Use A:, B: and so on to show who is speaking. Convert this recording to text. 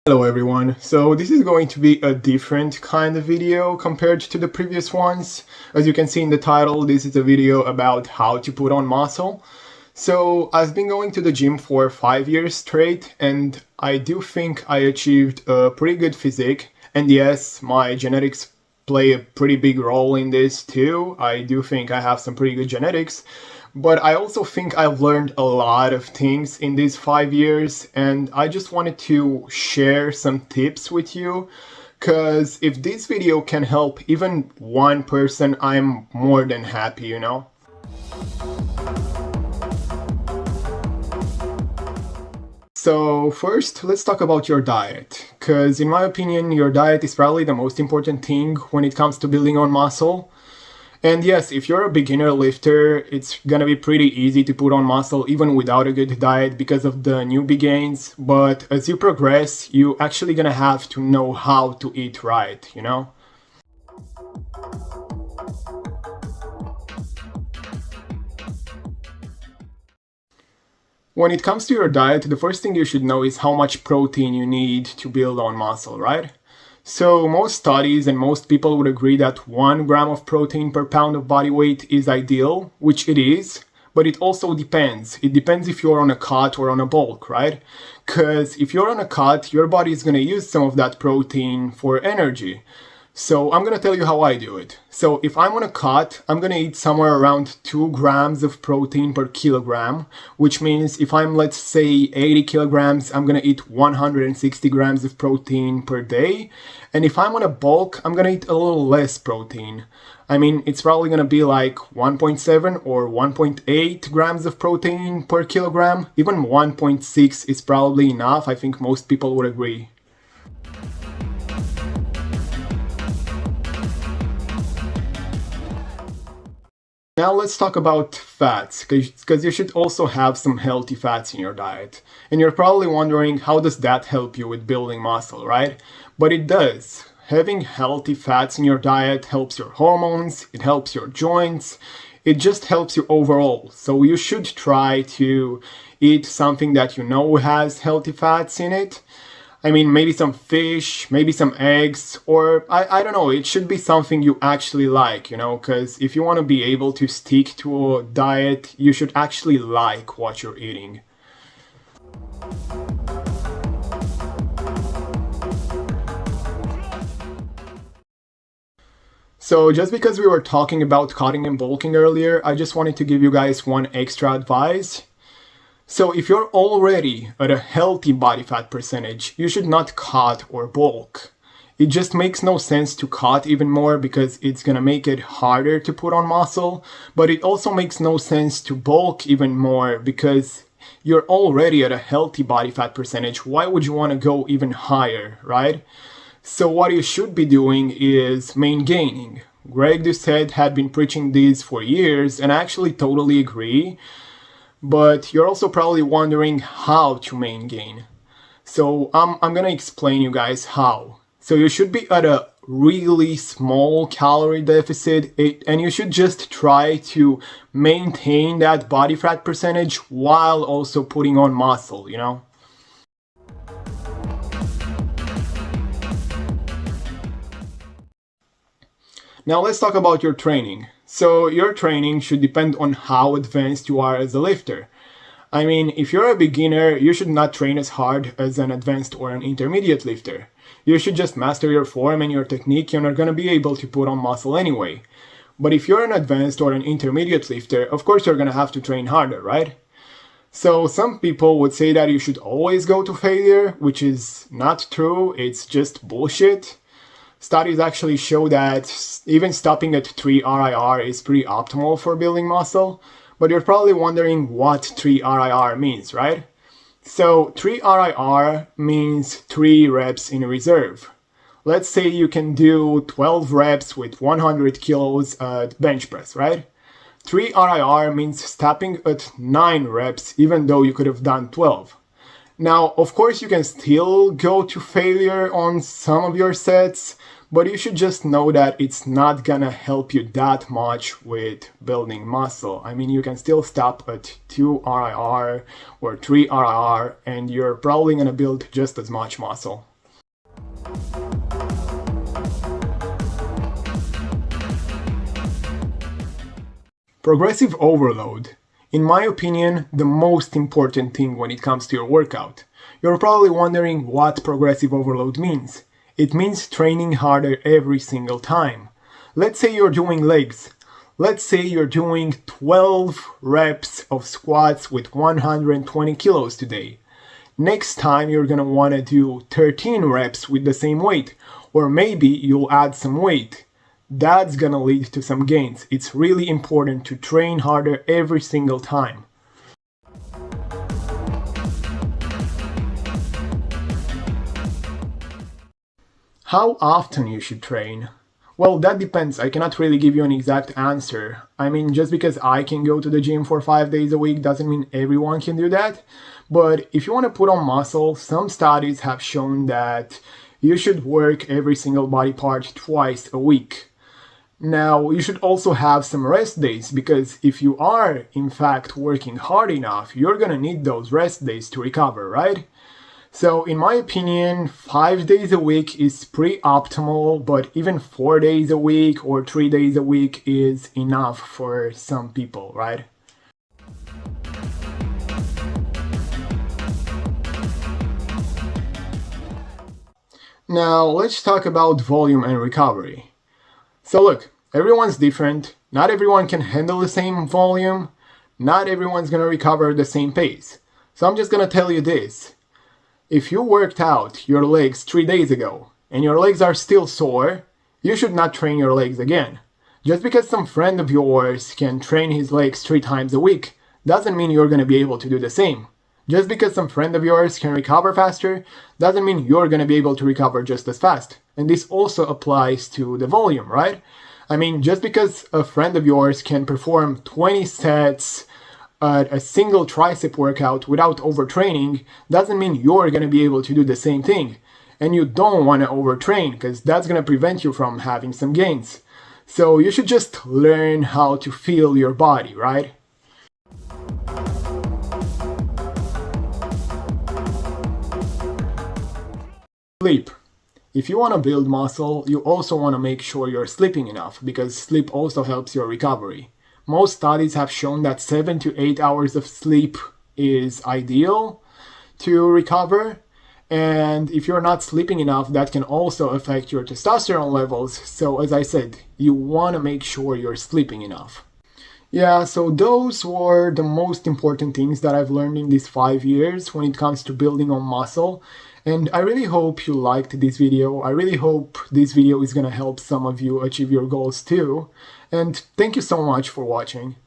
A: Hello everyone, so this is going to be a different kind of video compared to the previous ones. As you can see in the title, this is a video about how to put on muscle. So I've been going to the gym for 5 years straight and I do think I achieved a pretty good physique. And yes, my genetics play a pretty big role in this too. I do think I have some pretty good genetics. But I also think I've learned a lot of things in these 5 years, and I just wanted to share some tips with you, because if this video can help even one person, I'm more than happy, you know? So first, let's talk about your diet, because in my opinion, your diet is probably the most important thing when it comes to building on muscle. And yes, if you're a beginner lifter, it's gonna be pretty easy to put on muscle even without a good diet because of the newbie gains. But as you progress, you actually gonna have to know how to eat right, you know? When it comes to your diet, the first thing you should know is how much protein you need to build on muscle, right? So most studies and most people would agree that 1 gram of protein per pound of body weight is ideal, which it is, but it also depends. It depends if you're on a cut or on a bulk, right? Because if you're on a cut, your body is going to use some of that protein for energy. So I'm going to tell you how I do it. So if I'm on a cut, I'm going to eat somewhere around 2 grams of protein per kilogram, which means if I'm, let's say, 80 kilograms, I'm going to eat 160 grams of protein per day. And if I'm on a bulk, I'm going to eat a little less protein. I mean, it's probably going to be like 1.7 or 1.8 grams of protein per kilogram. Even 1.6 is probably enough. I think most people would agree. Now let's talk about fats, because you should also have some healthy fats in your diet. And you're probably wondering, how does that help you with building muscle, right? But it does. Having healthy fats in your diet helps your hormones, it helps your joints, it just helps you overall. So you should try to eat something that you know has healthy fats in it. I mean, maybe some fish, maybe some eggs, or I don't know, it should be something you actually like, you know, because if you want to be able to stick to a diet, you should actually like what you're eating. So just because we were talking about cutting and bulking earlier, I just wanted to give you guys one extra advice. So if you're already at a healthy body fat percentage, you should not cut or bulk. It just makes no sense to cut even more because it's gonna make it harder to put on muscle, but it also makes no sense to bulk even more because you're already at a healthy body fat percentage. Why would you want to go even higher, right? So what you should be doing is main gaining. Greg Doucette had been preaching this for years, and I actually totally agree. But you're also probably wondering how to main gain. So I'm gonna explain you guys how. So you should be at a really small calorie deficit, and you should just try to maintain that body fat percentage while also putting on muscle, you know? Now let's talk about your training. So your training should depend on how advanced you are as a lifter. I mean, if you're a beginner, you should not train as hard as an advanced or an intermediate lifter. You should just master your form and your technique and are going to be able to put on muscle anyway. But if you're an advanced or an intermediate lifter, of course you're going to have to train harder, right? So some people would say that you should always go to failure, which is not true, it's just bullshit. Studies actually show that even stopping at 3 RIR is pretty optimal for building muscle, but you're probably wondering what 3 RIR means, right? So 3 RIR means 3 reps in reserve. Let's say you can do 12 reps with 100 kilos at bench press, right? 3 RIR means stopping at 9 reps even though you could have done 12. Now, of course, you can still go to failure on some of your sets, but you should just know that it's not gonna help you that much with building muscle. I mean, you can still stop at 2 RIR or 3 RIR, and you're probably gonna build just as much muscle. Progressive overload. In my opinion, the most important thing when it comes to your workout. You're probably wondering what progressive overload means. It means training harder every single time. Let's say you're doing legs. Let's say you're doing 12 reps of squats with 120 kilos today. Next time you're gonna wanna do 13 reps with the same weight, or maybe you'll add some weight. That's gonna lead to some gains. It's really important to train harder every single time. How often you should train? Well, that depends. I cannot really give you an exact answer. I mean, just because I can go to the gym for 5 days a week doesn't mean everyone can do that. But if you want to put on muscle, some studies have shown that you should work every single body part twice a week. Now, you should also have some rest days, because if you are in fact working hard enough, you're gonna need those rest days to recover, right? So in my opinion, 5 days a week is pretty optimal, but even 4 days a week or 3 days a week is enough for some people, right? Now let's talk about volume and recovery. So look, everyone's different. Not everyone can handle the same volume. Not everyone's gonna recover at the same pace. So I'm just gonna tell you this. If you worked out your legs 3 days ago and your legs are still sore, you should not train your legs again. Just because some friend of yours can train his legs 3 times a week doesn't mean you're gonna be able to do the same. Just because some friend of yours can recover faster doesn't mean you're gonna be able to recover just as fast. And this also applies to the volume, right? I mean, just because a friend of yours can perform 20 sets at a single tricep workout without overtraining doesn't mean you're gonna be able to do the same thing. And you don't wanna overtrain, because that's gonna prevent you from having some gains. So you should just learn how to feel your body, right? Sleep. If you want to build muscle, you also want to make sure you're sleeping enough, because sleep also helps your recovery. Most studies have shown that 7 to 8 hours of sleep is ideal to recover. And if you're not sleeping enough, that can also affect your testosterone levels. So as I said, you want to make sure you're sleeping enough. Yeah, so those were the most important things that I've learned in these 5 years when it comes to building on muscle. And I really hope you liked this video. I really hope this video is gonna help some of you achieve your goals too. And thank you so much for watching.